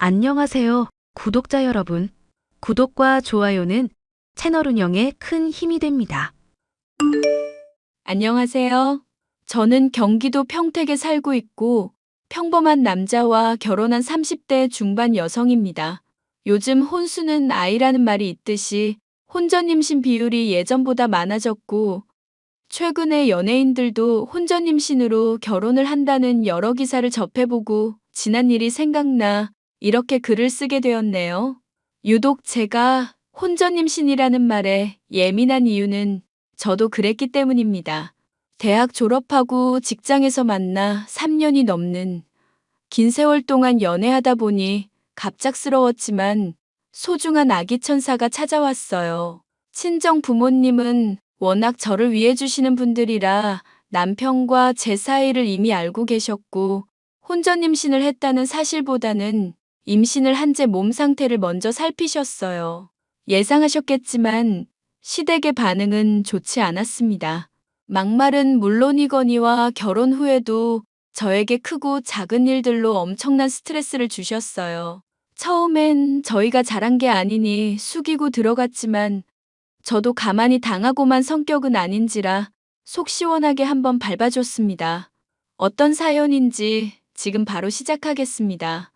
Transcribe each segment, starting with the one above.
안녕하세요, 구독자 여러분. 구독과 좋아요는 채널 운영에 큰 힘이 됩니다. 안녕하세요. 저는 경기도 평택에 살고 있고 평범한 남자와 결혼한 30대 중반 여성입니다. 요즘 혼수는 아이라는 말이 있듯이 혼전 임신 비율이 예전보다 많아졌고 최근에 연예인들도 혼전 임신으로 결혼을 한다는 여러 기사를 접해보고 지난 일이 생각나 이렇게 글을 쓰게 되었네요. 유독 제가 혼전 임신이라는 말에 예민한 이유는 저도 그랬기 때문입니다. 대학 졸업하고 직장에서 만나 3년이 넘는 긴 세월 동안 연애하다 보니 갑작스러웠지만 소중한 아기 천사가 찾아왔어요. 친정 부모님은 워낙 저를 위해 주시는 분들이라 남편과 제 사이를 이미 알고 계셨고 혼전 임신을 했다는 사실보다는 임신을 한 제 몸 상태를 먼저 살피셨어요. 예상하셨겠지만 시댁의 반응은 좋지 않았습니다. 막말은 물론이거니와 결혼 후에도 저에게 크고 작은 일들로 엄청난 스트레스를 주셨어요. 처음엔 저희가 잘한 게 아니니 숙이고 들어갔지만 저도 가만히 당하고만 성격은 아닌지라 속 시원하게 한번 밟아줬습니다. 어떤 사연인지 지금 바로 시작하겠습니다.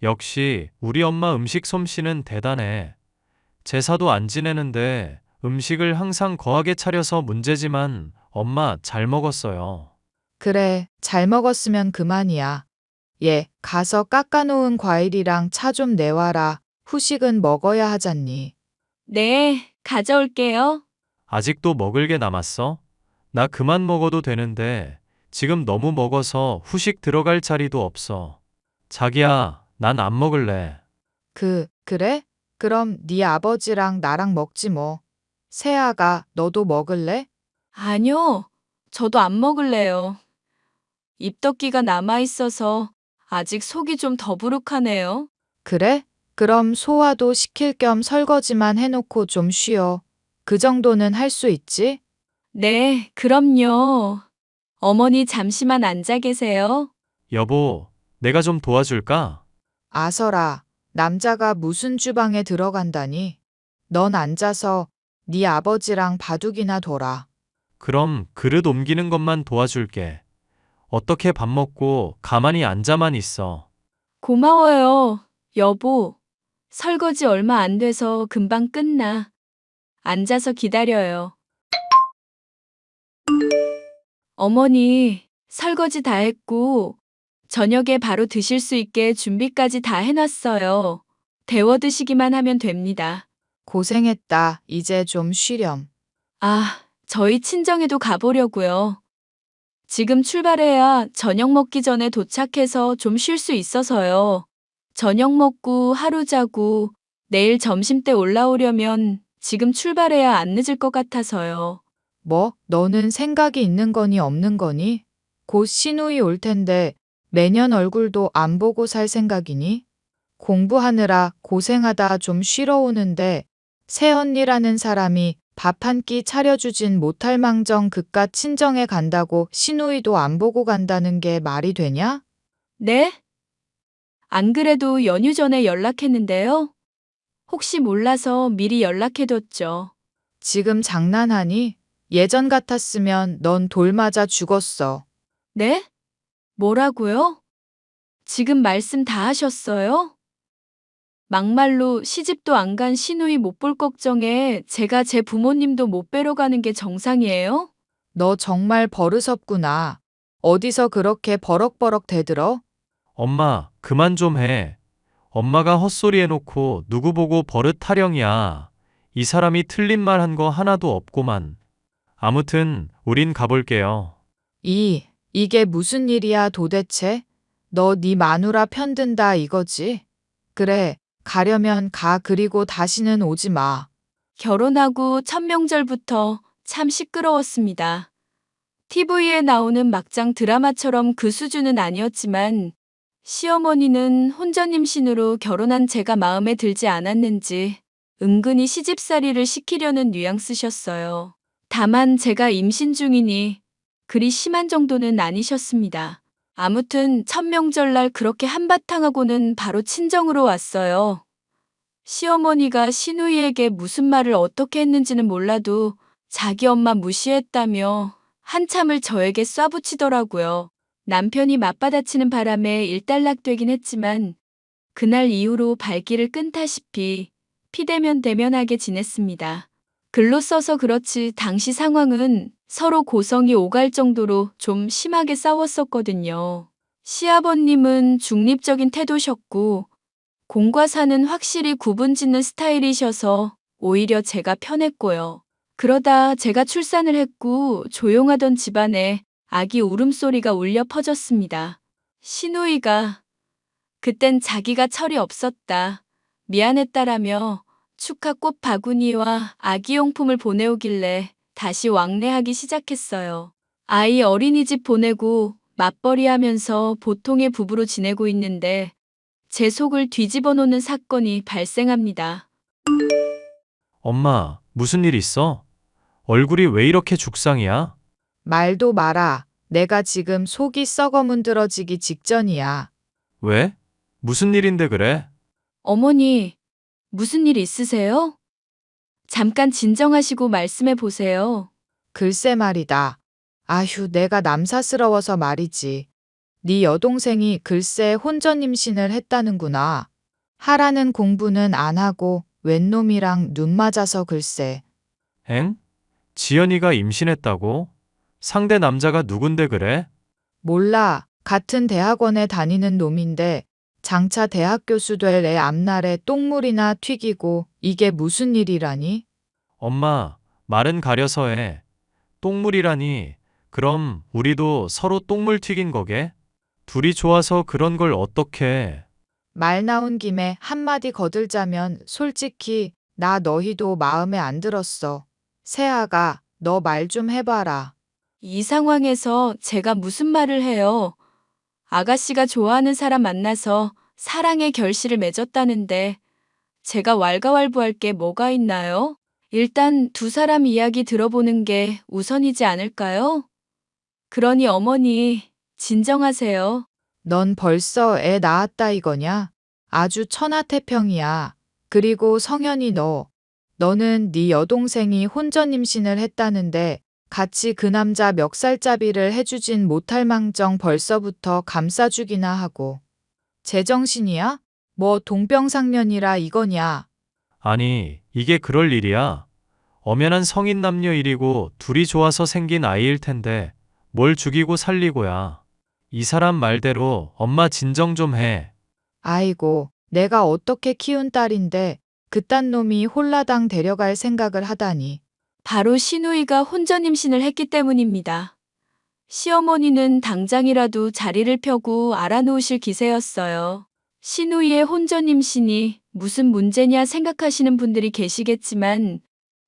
역시 우리 엄마 음식 솜씨는 대단해. 제사도 안 지내는데 음식을 항상 거하게 차려서 문제지만 엄마 잘 먹었어요. 그래, 잘 먹었으면 그만이야. 얘, 가서 깎아놓은 과일이랑 차 좀 내와라. 후식은 먹어야 하잖니. 네, 가져올게요. 아직도 먹을 게 남았어? 나 그만 먹어도 되는데 지금 너무 먹어서 후식 들어갈 자리도 없어. 자기야, 난 안 먹을래. 그래? 그럼 네 아버지랑 나랑 먹지 뭐. 세아가, 너도 먹을래? 아니요, 저도 안 먹을래요. 입덧기가 남아있어서 아직 속이 좀 더부룩하네요. 그래? 그럼 소화도 시킬 겸 설거지만 해놓고 좀 쉬어. 그 정도는 할 수 있지? 네, 그럼요. 어머니 잠시만 앉아 계세요. 여보, 내가 좀 도와줄까? 아서라, 남자가 무슨 주방에 들어간다니? 넌 앉아서 네 아버지랑 바둑이나 둬라. 그럼 그릇 옮기는 것만 도와줄게. 어떻게 밥 먹고 가만히 앉아만 있어. 고마워요, 여보. 설거지 얼마 안 돼서 금방 끝나. 앉아서 기다려요. 어머니, 설거지 다 했고, 저녁에 바로 드실 수 있게 준비까지 다 해놨어요. 데워 드시기만 하면 됩니다. 고생했다. 이제 좀 쉬렴. 아, 저희 친정에도 가보려고요. 지금 출발해야 저녁 먹기 전에 도착해서 좀 쉴 수 있어서요. 저녁 먹고 하루 자고 내일 점심때 올라오려면 지금 출발해야 안 늦을 것 같아서요. 뭐, 너는 생각이 있는 거니 없는 거니? 곧 시누이 올 텐데 매년 얼굴도 안 보고 살 생각이니? 공부하느라 고생하다 좀 쉬러 오는데 새언니라는 사람이 밥 한 끼 차려주진 못할 망정 그깟 친정에 간다고 시누이도 안 보고 간다는 게 말이 되냐? 네? 안 그래도 연휴 전에 연락했는데요. 혹시 몰라서 미리 연락해뒀죠. 지금 장난하니? 예전 같았으면 넌 돌 맞아 죽었어. 네? 뭐라고요? 지금 말씀 다 하셨어요? 막말로 시집도 안 간 시누이 못 볼 걱정에 제가 제 부모님도 못 뵈러 가는 게 정상이에요? 너 정말 버릇없구나. 어디서 그렇게 버럭버럭 대들어? 엄마, 그만 좀 해. 엄마가 헛소리 해놓고 누구 보고 버릇 타령이야. 이 사람이 틀린 말 한 거 하나도 없고만. 아무튼 우린 가볼게요. 이게 무슨 일이야 도대체? 너 네 마누라 편든다 이거지? 그래, 가려면 가 그리고 다시는 오지 마. 결혼하고 첫 명절부터 참 시끄러웠습니다. TV에 나오는 막장 드라마처럼 그 수준은 아니었지만 시어머니는 혼전 임신으로 결혼한 제가 마음에 들지 않았는지 은근히 시집살이를 시키려는 뉘앙스셨어요. 다만 제가 임신 중이니 그리 심한 정도는 아니셨습니다. 아무튼 첫 명절날 그렇게 한바탕하고는 바로 친정으로 왔어요. 시어머니가 시누이에게 무슨 말을 어떻게 했는지는 몰라도 자기 엄마 무시했다며 한참을 저에게 쏴붙이더라고요. 남편이 맞받아치는 바람에 일단락되긴 했지만 그날 이후로 발길을 끈다시피 피대면 대면하게 지냈습니다. 글로 써서 그렇지 당시 상황은 서로 고성이 오갈 정도로 좀 심하게 싸웠었거든요. 시아버님은 중립적인 태도셨고 공과 사는 확실히 구분짓는 스타일이셔서 오히려 제가 편했고요. 그러다 제가 출산을 했고 조용하던 집안에 아기 울음소리가 울려 퍼졌습니다. 시누이가 그땐 자기가 철이 없었다, 미안했다라며 축하꽃 바구니와 아기용품을 보내오길래 다시 왕래하기 시작했어요. 아이 어린이집 보내고 맞벌이 하면서 보통의 부부로 지내고 있는데 제 속을 뒤집어 놓는 사건이 발생합니다. 엄마, 무슨 일 있어? 얼굴이 왜 이렇게 죽상이야? 말도 마라. 내가 지금 속이 썩어 문드러지기 직전이야. 왜? 무슨 일인데 그래? 어머니, 무슨 일 있으세요? 잠깐 진정하시고 말씀해 보세요. 글쎄 말이다. 아휴, 내가 남사스러워서 말이지. 네 여동생이 글쎄 혼전 임신을 했다는구나. 하라는 공부는 안 하고 웬 놈이랑 눈 맞아서 글쎄. 엥? 지연이가 임신했다고? 상대 남자가 누군데 그래? 몰라. 같은 대학원에 다니는 놈인데 장차 대학 교수 될 애 앞날에 똥물이나 튀기고 이게 무슨 일이라니? 엄마, 말은 가려서 해. 똥물이라니. 그럼 우리도 서로 똥물 튀긴 거게? 둘이 좋아서 그런 걸 어떻게? 말 나온 김에 한마디 거들자면 솔직히 나 너희도 마음에 안 들었어. 세아가 너 말 좀 해봐라. 이 상황에서 제가 무슨 말을 해요? 아가씨가 좋아하는 사람 만나서 사랑의 결실을 맺었다는데 제가 왈가왈부할 게 뭐가 있나요? 일단 두 사람 이야기 들어보는 게 우선이지 않을까요? 그러니 어머니, 진정하세요. 넌 벌써 애 낳았다 이거냐? 아주 천하태평이야. 그리고 성현이 너는 네 여동생이 혼전 임신을 했다는데 같이 그 남자 멱살잡이를 해주진 못할 망정 벌써부터 감싸주기나 하고. 제정신이야? 뭐 동병상련이라 이거냐? 아니, 이게 그럴 일이야. 엄연한 성인 남녀 일이고 둘이 좋아서 생긴 아이일 텐데 뭘 죽이고 살리고야. 이 사람 말대로 엄마 진정 좀 해. 아이고, 내가 어떻게 키운 딸인데 그딴 놈이 홀라당 데려갈 생각을 하다니. 바로 시누이가 혼전 임신을 했기 때문입니다. 시어머니는 당장이라도 자리를 펴고 알아놓으실 기세였어요. 시누이의 혼전 임신이 무슨 문제냐 생각하시는 분들이 계시겠지만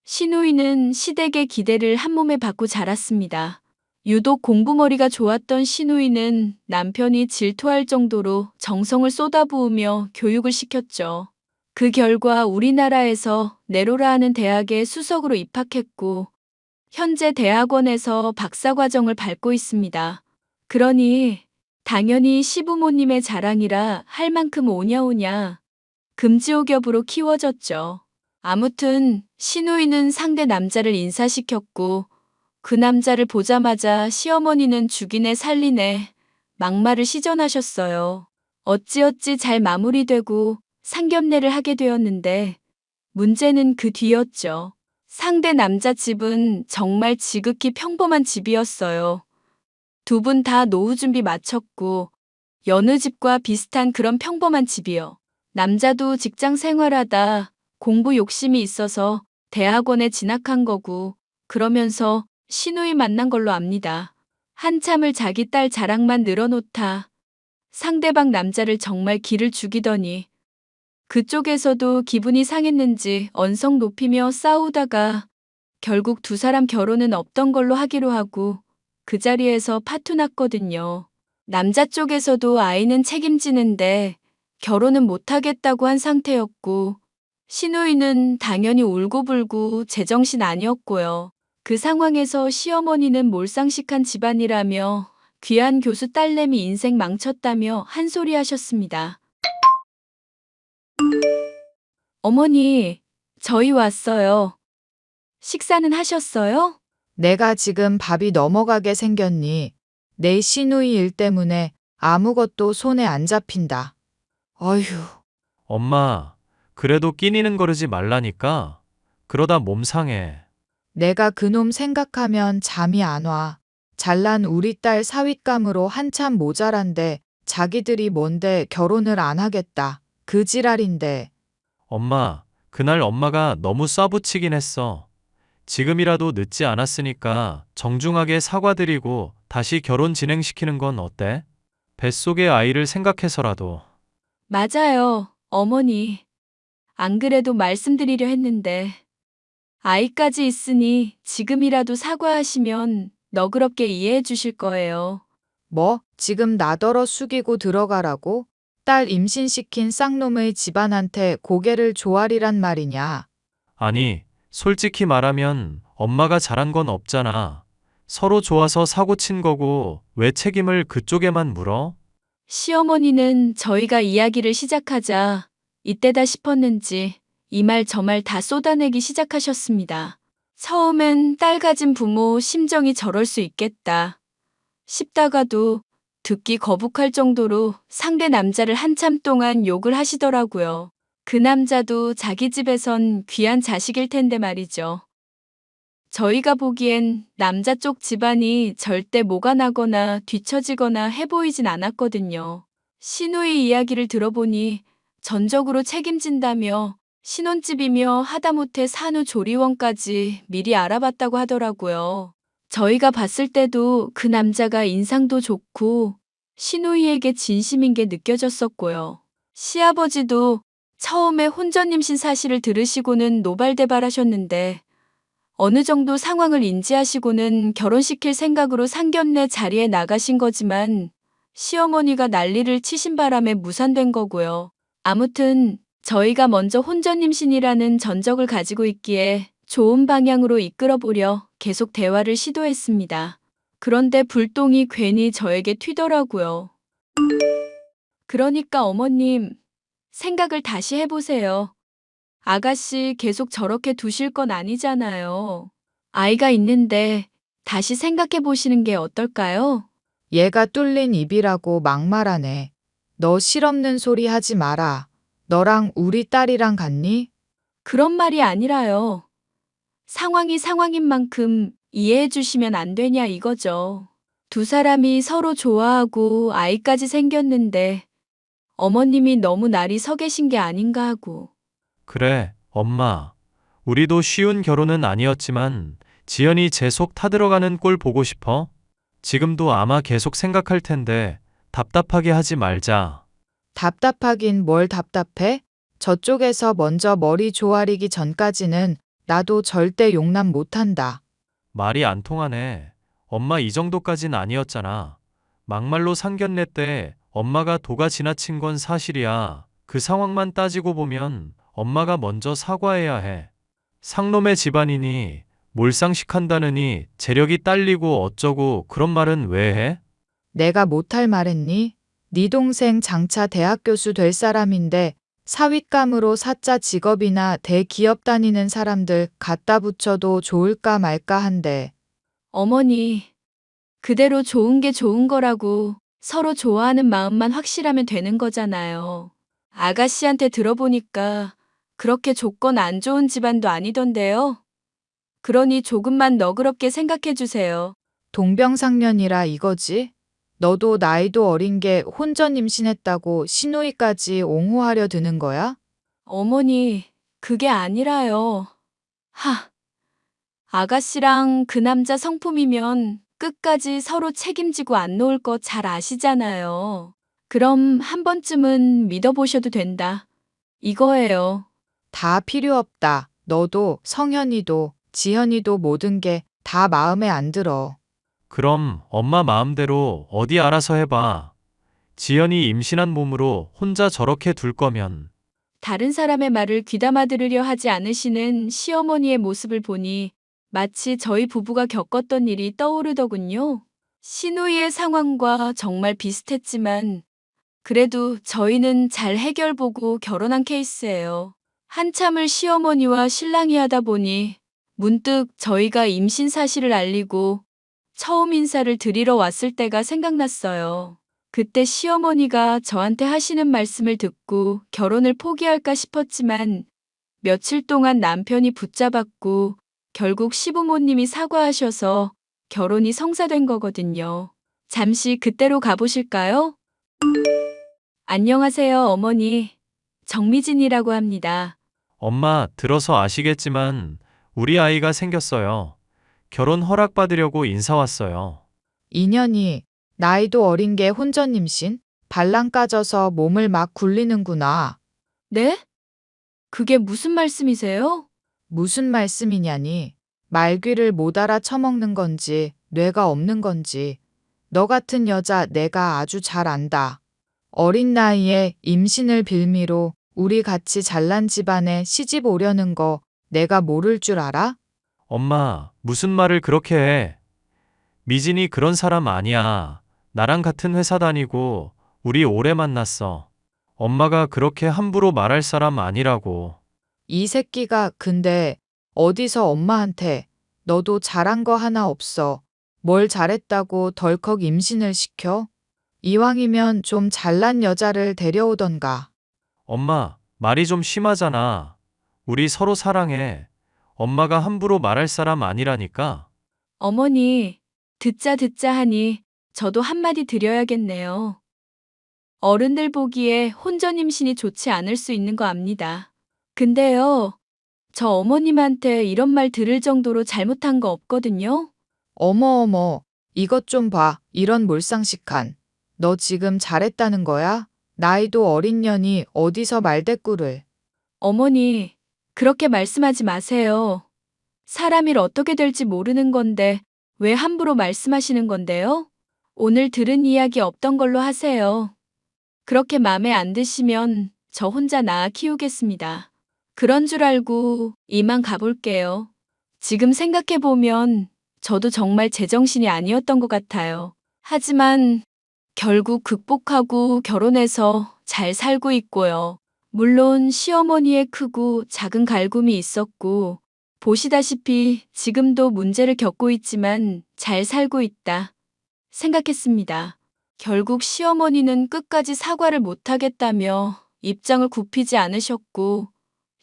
시누이는 시댁의 기대를 한몸에 받고 자랐습니다. 유독 공부머리가 좋았던 시누이는 남편이 질투할 정도로 정성을 쏟아부으며 교육을 시켰죠. 그 결과 우리나라에서 네로라 하는 대학에 수석으로 입학했고 현재 대학원에서 박사과정을 밟고 있습니다. 그러니 당연히 시부모님의 자랑이라 할 만큼 오냐오냐 금지옥엽으로 키워졌죠. 아무튼 시누이는 상대 남자를 인사시켰고 그 남자를 보자마자 시어머니는 죽이네 살리네 막말을 시전하셨어요. 어찌어찌 잘 마무리되고 상견례를 하게 되었는데 문제는 그 뒤였죠. 상대 남자 집은 정말 지극히 평범한 집이었어요. 두 분 다 노후 준비 마쳤고 여느 집과 비슷한 그런 평범한 집이요. 남자도 직장 생활하다 공부 욕심이 있어서 대학원에 진학한 거고 그러면서 시누이 만난 걸로 압니다. 한참을 자기 딸 자랑만 늘어놓다 상대방 남자를 정말 기를 죽이더니 그쪽에서도 기분이 상했는지 언성 높이며 싸우다가 결국 두 사람 결혼은 없던 걸로 하기로 하고 그 자리에서 파토 났거든요. 남자 쪽에서도 아이는 책임지는데 결혼은 못하겠다고 한 상태였고 시누이는 당연히 울고불고 제정신 아니었고요. 그 상황에서 시어머니는 몰상식한 집안이라며 귀한 교수 딸내미 인생 망쳤다며 한 소리 하셨습니다. 어머니, 저희 왔어요. 식사는 하셨어요? 내가 지금 밥이 넘어가게 생겼니? 내 시누이 일 때문에 아무것도 손에 안 잡힌다. 어휴, 엄마, 그래도 끼니는 거르지 말라니까. 그러다 몸 상해. 내가 그놈 생각하면 잠이 안 와. 잘난 우리 딸 사윗감으로 한참 모자란데 자기들이 뭔데 결혼을 안 하겠다. 그 지랄인데. 엄마, 그날 엄마가 너무 쏴붙이긴 했어. 지금이라도 늦지 않았으니까 정중하게 사과드리고 다시 결혼 진행시키는 건 어때? 뱃속의 아이를 생각해서라도. 맞아요, 어머니. 안 그래도 말씀드리려 했는데. 아이까지 있으니 지금이라도 사과하시면 너그럽게 이해해 주실 거예요. 뭐, 지금 나더러 숙이고 들어가라고? 딸 임신시킨 쌍놈의 집안한테 고개를 조아리란 말이냐? 아니, 솔직히 말하면 엄마가 잘한 건 없잖아. 서로 좋아서 사고 친 거고 왜 책임을 그쪽에만 물어? 시어머니는 저희가 이야기를 시작하자 이때다 싶었는지 이 말 저 말 다 쏟아내기 시작하셨습니다. 처음엔 딸 가진 부모 심정이 저럴 수 있겠다 싶다가도 듣기 거북할 정도로 상대 남자를 한참 동안 욕을 하시더라고요. 그 남자도 자기 집에선 귀한 자식일 텐데 말이죠. 저희가 보기엔 남자 쪽 집안이 절대 뭐가 나거나 뒤처지거나 해 보이진 않았거든요. 시누이 이야기를 들어보니 전적으로 책임진다며 신혼집이며 하다못해 산후조리원까지 미리 알아봤다고 하더라고요. 저희가 봤을 때도 그 남자가 인상도 좋고 시누이에게 진심인 게 느껴졌었고요. 시아버지도 처음에 혼전임신 사실을 들으시고는 노발대발하셨는데 어느 정도 상황을 인지하시고는 결혼시킬 생각으로 상견례 자리에 나가신 거지만 시어머니가 난리를 치신 바람에 무산된 거고요. 아무튼 저희가 먼저 혼전임신이라는 전적을 가지고 있기에 좋은 방향으로 이끌어보려 계속 대화를 시도했습니다. 그런데 불똥이 괜히 저에게 튀더라고요. 그러니까 어머님, 생각을 다시 해보세요. 아가씨 계속 저렇게 두실 건 아니잖아요. 아이가 있는데 다시 생각해 보시는 게 어떨까요? 얘가 뚫린 입이라고 막말하네. 너 실없는 소리 하지 마라. 너랑 우리 딸이랑 같니? 그런 말이 아니라요. 상황이 상황인 만큼 이해해 주시면 안 되냐 이거죠. 두 사람이 서로 좋아하고 아이까지 생겼는데 어머님이 너무 날이 서 계신 게 아닌가 하고. 그래, 엄마. 우리도 쉬운 결혼은 아니었지만 지연이 제 속 타들어가는 꼴 보고 싶어? 지금도 아마 계속 생각할 텐데 답답하게 하지 말자. 답답하긴 뭘 답답해? 저쪽에서 먼저 머리 조아리기 전까지는 나도 절대 용납 못한다. 말이 안 통하네. 엄마 이 정도까진 아니었잖아. 막말로 상견례 때 엄마가 도가 지나친 건 사실이야. 그 상황만 따지고 보면 엄마가 먼저 사과해야 해. 상놈의 집안이니 몰상식한다느니 재력이 딸리고 어쩌고 그런 말은 왜 해? 내가 못할 말했니? 네 동생 장차 대학 교수 될 사람인데 사윗감으로 사자 직업이나 대기업 다니는 사람들 갖다 붙여도 좋을까 말까 한데. 어머니, 그대로 좋은 게 좋은 거라고 서로 좋아하는 마음만 확실하면 되는 거잖아요. 아가씨한테 들어보니까 그렇게 조건 안 좋은 집안도 아니던데요. 그러니 조금만 너그럽게 생각해 주세요. 동병상련이라 이거지? 너도 나이도 어린 게 혼전 임신했다고 시누이까지 옹호하려 드는 거야? 어머니, 그게 아니라요. 아가씨랑 그 남자 성품이면 끝까지 서로 책임지고 안 놓을 거 잘 아시잖아요. 그럼 한 번쯤은 믿어보셔도 된다. 이거예요. 다 필요 없다. 너도 성현이도 지현이도 모든 게 다 마음에 안 들어. 그럼 엄마 마음대로 어디 알아서 해봐. 지연이 임신한 몸으로 혼자 저렇게 둘 거면 다른 사람의 말을 귀담아 들으려 하지 않으시는 시어머니의 모습을 보니 마치 저희 부부가 겪었던 일이 떠오르더군요. 시누이의 상황과 정말 비슷했지만 그래도 저희는 잘 해결보고 결혼한 케이스예요. 한참을 시어머니와 신랑이 하다 보니 문득 저희가 임신 사실을 알리고 처음 인사를 드리러 왔을 때가 생각났어요. 그때 시어머니가 저한테 하시는 말씀을 듣고 결혼을 포기할까 싶었지만 며칠 동안 남편이 붙잡았고 결국 시부모님이 사과하셔서 결혼이 성사된 거거든요. 잠시 그때로 가보실까요? 안녕하세요, 어머니. 정미진이라고 합니다. 엄마, 들어서 아시겠지만 우리 아이가 생겼어요. 결혼 허락받으려고 인사 왔어요. 인연이 나이도 어린 게 혼전 임신? 발랑 까져서 몸을 막 굴리는구나. 네? 그게 무슨 말씀이세요? 무슨 말씀이냐니. 말귀를 못 알아 처먹는 건지 뇌가 없는 건지. 너 같은 여자 내가 아주 잘 안다. 어린 나이에 임신을 빌미로 우리 같이 잘난 집안에 시집 오려는 거 내가 모를 줄 알아? 엄마, 무슨 말을 그렇게 해? 미진이 그런 사람 아니야. 나랑 같은 회사 다니고 우리 오래 만났어. 엄마가 그렇게 함부로 말할 사람 아니라고. 이 새끼가 근데 어디서 엄마한테 너도 잘한 거 하나 없어. 뭘 잘했다고 덜컥 임신을 시켜? 이왕이면 좀 잘난 여자를 데려오던가. 엄마, 말이 좀 심하잖아. 우리 서로 사랑해. 엄마가 함부로 말할 사람 아니라니까. 어머니, 듣자 하니 저도 한마디 드려야겠네요. 어른들 보기에 혼전 임신이 좋지 않을 수 있는 거 압니다. 근데요, 저 어머님한테 이런 말 들을 정도로 잘못한 거 없거든요? 어머, 이것 좀 봐. 이런 몰상식한. 너 지금 잘했다는 거야? 나이도 어린 년이 어디서 말대꾸를. 어머니, 그렇게 말씀하지 마세요. 사람 일 어떻게 될지 모르는 건데 왜 함부로 말씀하시는 건데요? 오늘 들은 이야기 없던 걸로 하세요. 그렇게 맘에 안 드시면 저 혼자 낳아 키우겠습니다. 그런 줄 알고 이만 가볼게요. 지금 생각해보면 저도 정말 제정신이 아니었던 것 같아요. 하지만 결국 극복하고 결혼해서 잘 살고 있고요. 물론 시어머니의 크고 작은 갈굼이 있었고 보시다시피 지금도 문제를 겪고 있지만 잘 살고 있다 생각했습니다. 결국 시어머니는 끝까지 사과를 못하겠다며 입장을 굽히지 않으셨고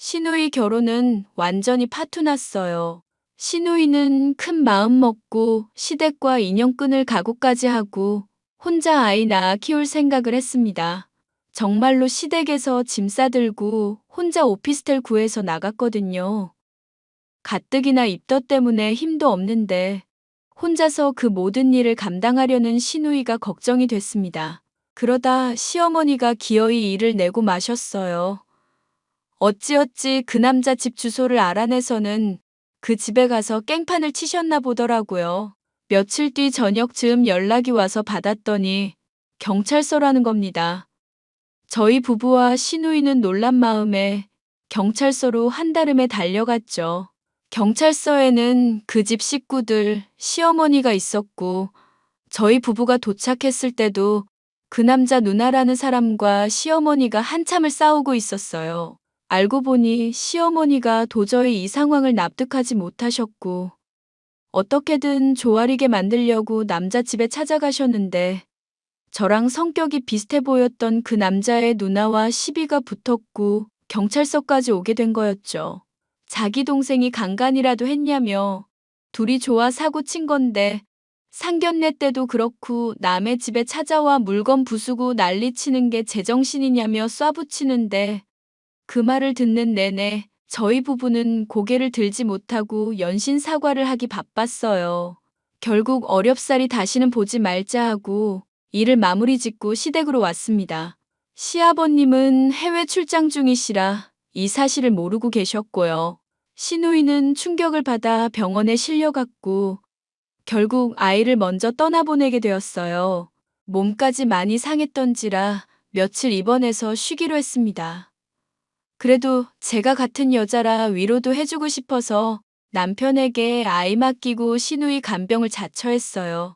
시누이 결혼은 완전히 파투났어요. 시누이는 큰 마음 먹고 시댁과 인연 끊을 각오까지 하고 혼자 아이 낳아 키울 생각을 했습니다. 정말로 시댁에서 짐 싸들고 혼자 오피스텔 구해서 나갔거든요. 가뜩이나 입덧 때문에 힘도 없는데 혼자서 그 모든 일을 감당하려는 시누이가 걱정이 됐습니다. 그러다 시어머니가 기어이 일을 내고 마셨어요. 어찌어찌 그 남자 집 주소를 알아내서는 그 집에 가서 깽판을 치셨나 보더라고요. 며칠 뒤 저녁 즈음 연락이 와서 받았더니 경찰서라는 겁니다. 저희 부부와 시누이는 놀란 마음에 경찰서로 한달음에 달려갔죠. 경찰서에는 그 집 식구들, 시어머니가 있었고 저희 부부가 도착했을 때도 그 남자 누나라는 사람과 시어머니가 한참을 싸우고 있었어요. 알고 보니 시어머니가 도저히 이 상황을 납득하지 못하셨고 어떻게든 조아리게 만들려고 남자 집에 찾아가셨는데 저랑 성격이 비슷해 보였던 그 남자의 누나와 시비가 붙었고 경찰서까지 오게 된 거였죠. 자기 동생이 강간이라도 했냐며 둘이 좋아 사고 친 건데 상견례 때도 그렇고 남의 집에 찾아와 물건 부수고 난리치는 게 제정신이냐며 쏴붙이는데 그 말을 듣는 내내 저희 부부는 고개를 들지 못하고 연신 사과를 하기 바빴어요. 결국 어렵사리 다시는 보지 말자 하고 일을 마무리 짓고 시댁으로 왔습니다. 시아버님은 해외 출장 중이시라 이 사실을 모르고 계셨고요. 시누이는 충격을 받아 병원에 실려갔고 결국 아이를 먼저 떠나보내게 되었어요. 몸까지 많이 상했던지라 며칠 입원해서 쉬기로 했습니다. 그래도 제가 같은 여자라 위로도 해주고 싶어서 남편에게 아이 맡기고 시누이 간병을 자처했어요.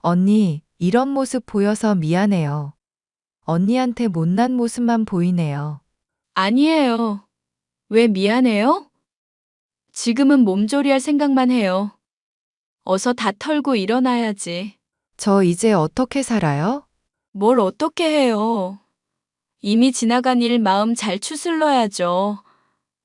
언니, 이런 모습 보여서 미안해요. 언니한테 못난 모습만 보이네요. 아니에요. 왜 미안해요? 지금은 몸조리할 생각만 해요. 어서 다 털고 일어나야지. 저 이제 어떻게 살아요? 뭘 어떻게 해요? 이미 지나간 일 마음 잘 추슬러야죠.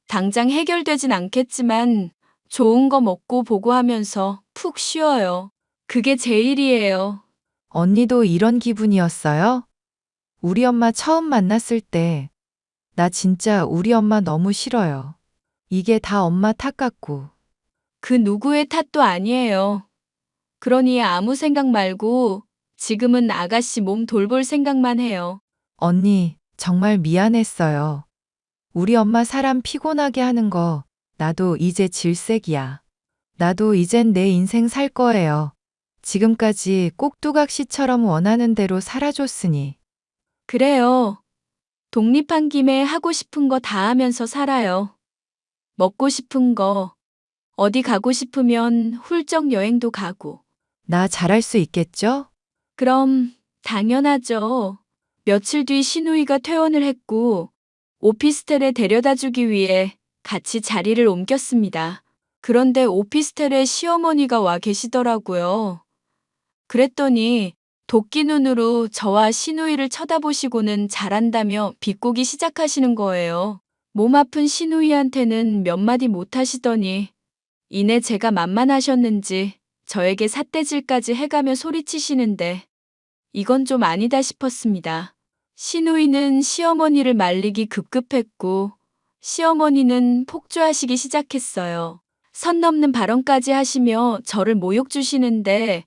당장 해결되진 않겠지만 좋은 거 먹고 보고 하면서 푹 쉬어요. 그게 제일이에요. 언니도 이런 기분이었어요? 우리 엄마 처음 만났을 때, 나 진짜 우리 엄마 너무 싫어요. 이게 다 엄마 탓 같고. 그 누구의 탓도 아니에요. 그러니 아무 생각 말고 지금은 아가씨 몸 돌볼 생각만 해요. 언니, 정말 미안했어요. 우리 엄마 사람 피곤하게 하는 거, 나도 이제 질색이야. 나도 이젠 내 인생 살 거예요. 지금까지 꼭두각시처럼 원하는 대로 살아줬으니. 그래요. 독립한 김에 하고 싶은 거 다 하면서 살아요. 먹고 싶은 거, 어디 가고 싶으면 훌쩍 여행도 가고. 나 잘할 수 있겠죠? 그럼 당연하죠. 며칠 뒤 시누이가 퇴원을 했고 오피스텔에 데려다 주기 위해 같이 자리를 옮겼습니다. 그런데 오피스텔에 시어머니가 와 계시더라고요. 그랬더니 도끼 눈으로 저와 시누이를 쳐다보시고는 잘한다며 비꼬기 시작하시는 거예요. 몸 아픈 시누이한테는 몇 마디 못 하시더니 이내 제가 만만하셨는지 저에게 삿대질까지 해가며 소리치시는데 이건 좀 아니다 싶었습니다. 시누이는 시어머니를 말리기 급급했고 시어머니는 폭주하시기 시작했어요. 선 넘는 발언까지 하시며 저를 모욕 주시는데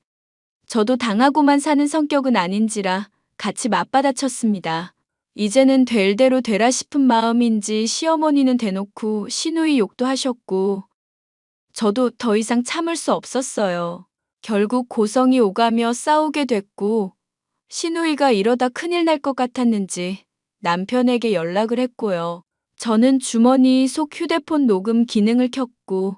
저도 당하고만 사는 성격은 아닌지라 같이 맞받아쳤습니다. 이제는 될 대로 되라 싶은 마음인지 시어머니는 대놓고 시누이 욕도 하셨고 저도 더 이상 참을 수 없었어요. 결국 고성이 오가며 싸우게 됐고 시누이가 이러다 큰일 날 것 같았는지 남편에게 연락을 했고요. 저는 주머니 속 휴대폰 녹음 기능을 켰고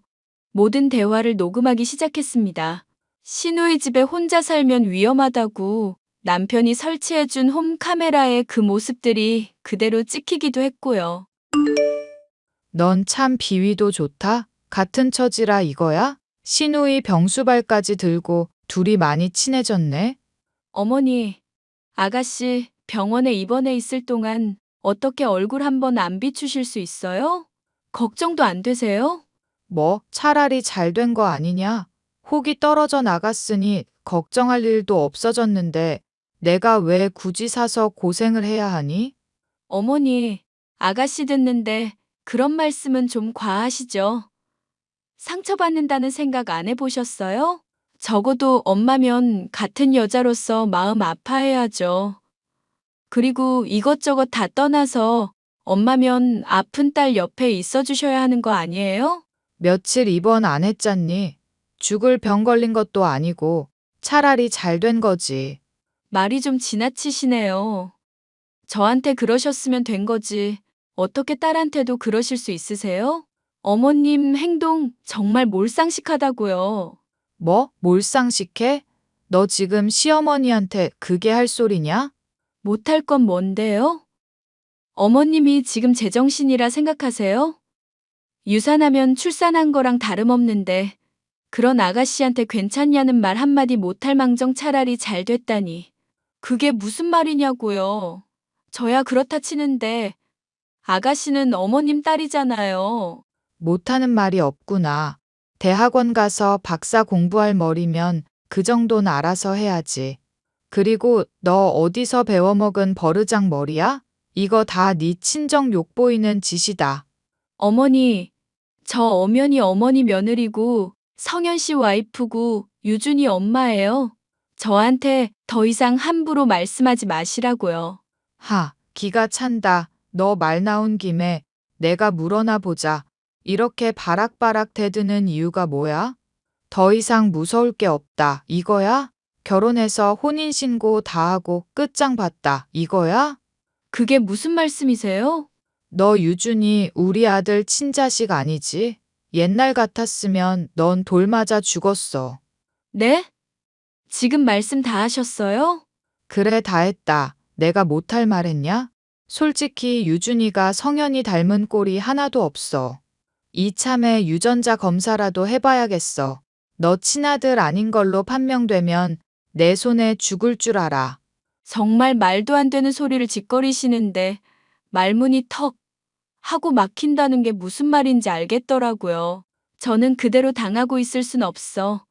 모든 대화를 녹음하기 시작했습니다. 시누이 집에 혼자 살면 위험하다고 남편이 설치해준 홈 카메라에 그 모습들이 그대로 찍히기도 했고요. 넌 참 비위도 좋다. 같은 처지라 이거야? 시누이 병수발까지 들고 둘이 많이 친해졌네. 어머니, 아가씨 병원에 입원해 있을 동안 어떻게 얼굴 한번 안 비추실 수 있어요? 걱정도 안 되세요? 뭐 차라리 잘 된 거 아니냐? 혹이 떨어져 나갔으니 걱정할 일도 없어졌는데 내가 왜 굳이 사서 고생을 해야 하니? 어머니, 아가씨 듣는데 그런 말씀은 좀 과하시죠? 상처받는다는 생각 안 해보셨어요? 적어도 엄마면 같은 여자로서 마음 아파해야죠. 그리고 이것저것 다 떠나서 엄마면 아픈 딸 옆에 있어 주셔야 하는 거 아니에요? 며칠 입원 안 했잖니? 죽을 병 걸린 것도 아니고 차라리 잘 된 거지. 말이 좀 지나치시네요. 저한테 그러셨으면 된 거지. 어떻게 딸한테도 그러실 수 있으세요? 어머님 행동 정말 몰상식하다고요. 뭐? 몰상식해? 너 지금 시어머니한테 그게 할 소리냐? 못할 건 뭔데요? 어머님이 지금 제정신이라 생각하세요? 유산하면 출산한 거랑 다름없는데 그런 아가씨한테 괜찮냐는 말 한마디 못할 망정 차라리 잘 됐다니. 그게 무슨 말이냐고요. 저야 그렇다 치는데 아가씨는 어머님 딸이잖아요. 못하는 말이 없구나. 대학원 가서 박사 공부할 머리면 그 정도는 알아서 해야지. 그리고 너 어디서 배워먹은 버르장 머리야? 이거 다 네 친정 욕보이는 짓이다. 어머니, 저 엄연히 어머니 며느리고 성현 씨 와이프고 유준이 엄마예요. 저한테 더 이상 함부로 말씀하지 마시라고요. 하, 기가 찬다. 너 말 나온 김에 내가 물어나 보자. 이렇게 바락바락 대드는 이유가 뭐야? 더 이상 무서울 게 없다. 이거야? 결혼해서 혼인신고 다 하고 끝장 봤다. 이거야? 그게 무슨 말씀이세요? 너 유준이 우리 아들 친자식 아니지? 옛날 같았으면 넌 돌 맞아 죽었어. 네? 지금 말씀 다 하셨어요? 그래, 다 했다. 내가 못할 말 했냐? 솔직히 유준이가 성현이 닮은 꼴이 하나도 없어. 이참에 유전자 검사라도 해봐야겠어. 너 친아들 아닌 걸로 판명되면 내 손에 죽을 줄 알아. 정말 말도 안 되는 소리를 짓거리시는데 말문이 턱 하고 막힌다는 게 무슨 말인지 알겠더라고요. 저는 그대로 당하고 있을 순 없어.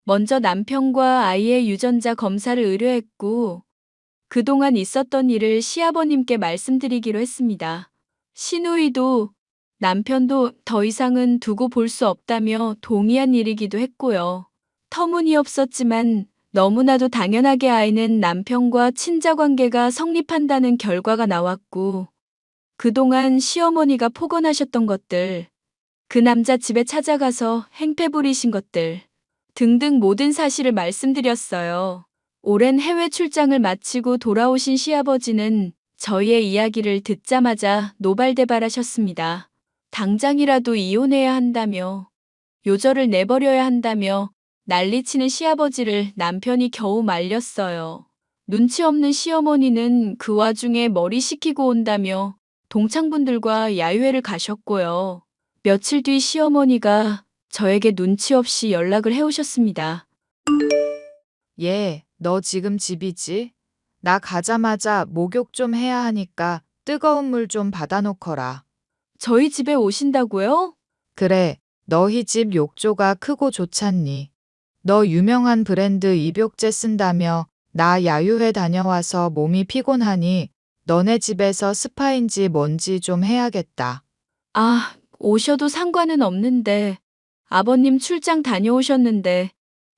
먼저 남편과 아이의 유전자 검사를 의뢰했고 그동안 있었던 일을 시아버님께 말씀드리기로 했습니다. 시누이도 남편도 더 이상은 두고 볼 수 없다며 동의한 일이기도 했고요. 터무니없었지만 너무나도 당연하게 아이는 남편과 친자 관계가 성립한다는 결과가 나왔고 그동안 시어머니가 폭언하셨던 것들, 그 남자 집에 찾아가서 행패 부리신 것들 등등 모든 사실을 말씀드렸어요. 오랜 해외 출장을 마치고 돌아오신 시아버지는 저희의 이야기를 듣자마자 노발대발하셨습니다. 당장이라도 이혼해야 한다며, 요절을 내버려야 한다며 난리치는 시아버지를 남편이 겨우 말렸어요. 눈치 없는 시어머니는 그 와중에 머리 식히고 온다며 동창분들과 야유회를 가셨고요. 며칠 뒤 시어머니가 저에게 눈치 없이 연락을 해오셨습니다. 얘, 너 지금 집이지? 나 가자마자 목욕 좀 해야 하니까 뜨거운 물 좀 받아놓거라. 저희 집에 오신다고요? 그래, 너희 집 욕조가 크고 좋잖니. 너 유명한 브랜드 입욕제 쓴다며 나 야유회 다녀와서 몸이 피곤하니 너네 집에서 스파인지 뭔지 좀 해야겠다. 아, 오셔도 상관은 없는데 아버님 출장 다녀오셨는데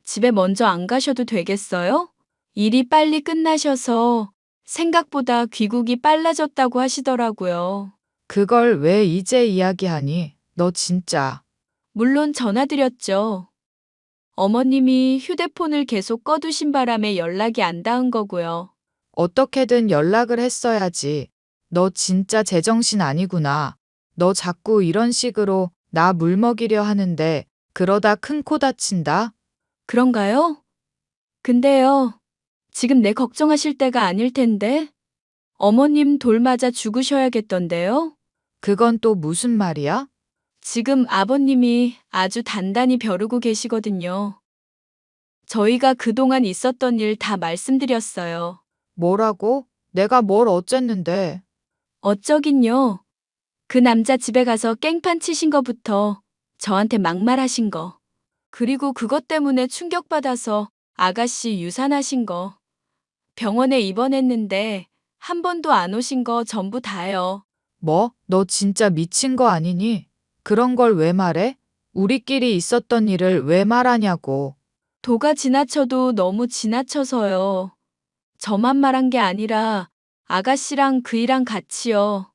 집에 먼저 안 가셔도 되겠어요? 일이 빨리 끝나셔서 생각보다 귀국이 빨라졌다고 하시더라고요. 그걸 왜 이제 이야기하니? 너 진짜. 물론 전화드렸죠. 어머님이 휴대폰을 계속 꺼두신 바람에 연락이 안 닿은 거고요. 어떻게든 연락을 했어야지. 너 진짜 제정신 아니구나. 너 자꾸 이런 식으로 나 물먹이려 하는데 그러다 큰 코 다친다? 그런가요? 근데요, 지금 내 걱정하실 때가 아닐 텐데. 어머님 돌 맞아 죽으셔야겠던데요? 그건 또 무슨 말이야? 지금 아버님이 아주 단단히 벼르고 계시거든요. 저희가 그동안 있었던 일 다 말씀드렸어요. 뭐라고? 내가 뭘 어쨌는데? 어쩌긴요. 그 남자 집에 가서 깽판 치신 거부터 저한테 막말하신 거. 그리고 그것 때문에 충격받아서 아가씨 유산하신 거. 병원에 입원했는데 한 번도 안 오신 거 전부 다요. 뭐? 너 진짜 미친 거 아니니? 그런 걸 왜 말해? 우리끼리 있었던 일을 왜 말하냐고. 도가 지나쳐도 너무 지나쳐서요. 저만 말한 게 아니라 아가씨랑 그이랑 같이요.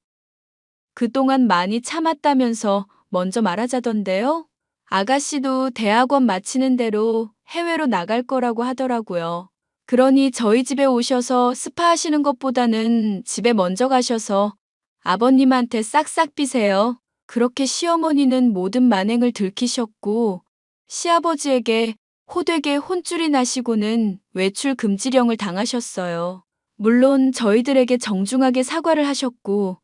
그동안 많이 참았다면서 먼저 말하자던데요. 아가씨도 대학원 마치는 대로 해외로 나갈 거라고 하더라고요. 그러니 저희 집에 오셔서 스파 하시는 것보다는 집에 먼저 가셔서 아버님한테 싹싹 비세요. 그렇게 시어머니는 모든 만행을 들키셨고 시아버지에게 호되게 혼쭐이 나시고는 외출 금지령을 당하셨어요. 물론 저희들에게 정중하게 사과를 하셨고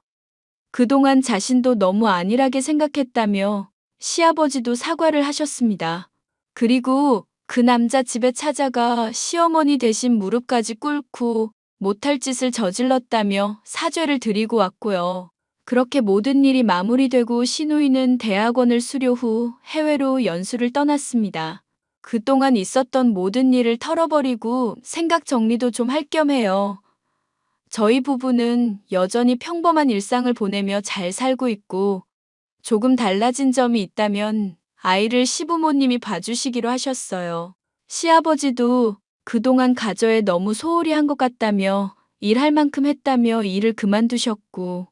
그동안 자신도 너무 안일하게 생각했다며 시아버지도 사과를 하셨습니다. 그리고 그 남자 집에 찾아가 시어머니 대신 무릎까지 꿇고 못할 짓을 저질렀다며 사죄를 드리고 왔고요. 그렇게 모든 일이 마무리되고 시누이는 대학원을 수료 후 해외로 연수를 떠났습니다. 그동안 있었던 모든 일을 털어버리고 생각 정리도 좀 할 겸 해요. 저희 부부는 여전히 평범한 일상을 보내며 잘 살고 있고 조금 달라진 점이 있다면 아이를 시부모님이 봐주시기로 하셨어요. 시아버지도 그동안 가져에 너무 소홀히 한 것 같다며 일할 만큼 했다며 일을 그만두셨고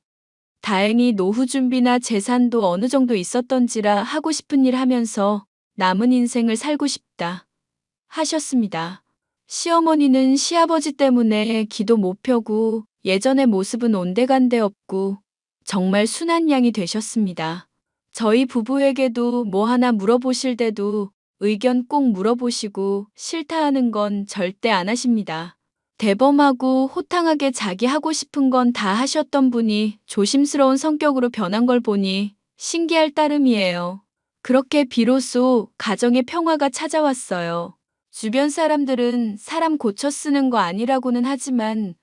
다행히 노후 준비나 재산도 어느 정도 있었던지라 하고 싶은 일 하면서 남은 인생을 살고 싶다 하셨습니다. 시어머니는 시아버지 때문에 기도 못 펴고 예전의 모습은 온데간데 없고 정말 순한 양이 되셨습니다. 저희 부부에게도 뭐 하나 물어보실 때도 의견 꼭 물어보시고 싫다 하는 건 절대 안 하십니다. 대범하고 호탕하게 자기 하고 싶은 건 다 하셨던 분이 조심스러운 성격으로 변한 걸 보니 신기할 따름이에요. 그렇게 비로소 가정의 평화가 찾아왔어요. 주변 사람들은 사람 고쳐 쓰는 거 아니라고는 하지만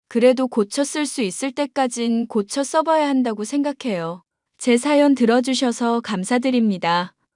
그래도 고쳐 쓸 수 있을 때까진 고쳐 써봐야 한다고 생각해요. 제 사연 들어주셔서 감사드립니다.